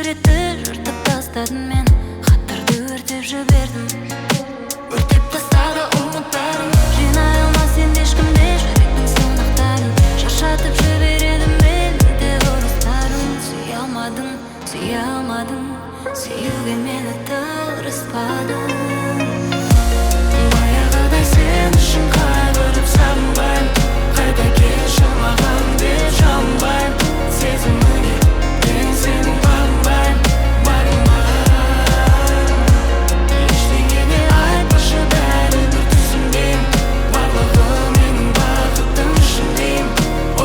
суретті жыртып тастадым мен, хаттарды өртеп жібердім. Өртеп тастады ұмыттарым, жинай алмас енді ешкімде жүректің сынақтарын. Шаршатып жібереді мені де ұрыстарым. Сүйе алмадым, сүюге мені тырыспадым. Баяғыдай сен үшін қайғырып сағынбайым, қайта келші маған деп жалынбайым. Сезіміңе мен сенің бағынбайым. Ештеңеге айтпашы, бәрібір түсінбеймін. Барлығы менің бақытым үшін деймін.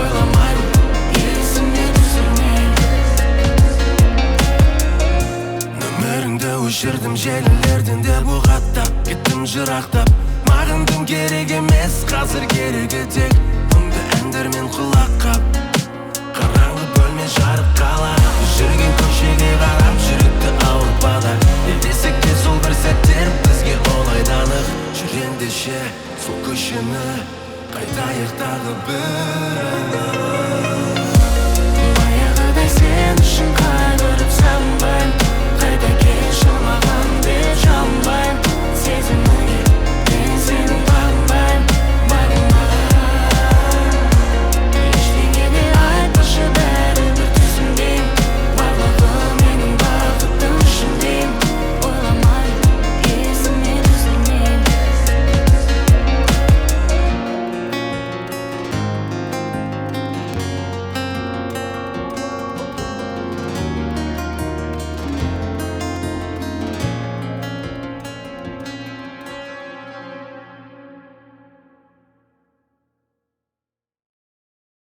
Ойламаймын, есіме түсірмеймін. Нөміріңді өшірдім желілерден де бұғаттап, кеттім жырақтап. Маған дым керек емес, қазір керегі тек мұңды әндермен құлақ қап. Қараңғы бөлме жарық қала, жүрген көшеге қарап жүректі ауыртпады. Не десек те сол бір сәттер бізге оңайдан анық. Жүр ендеше сол көшені қайтайық тағы бір.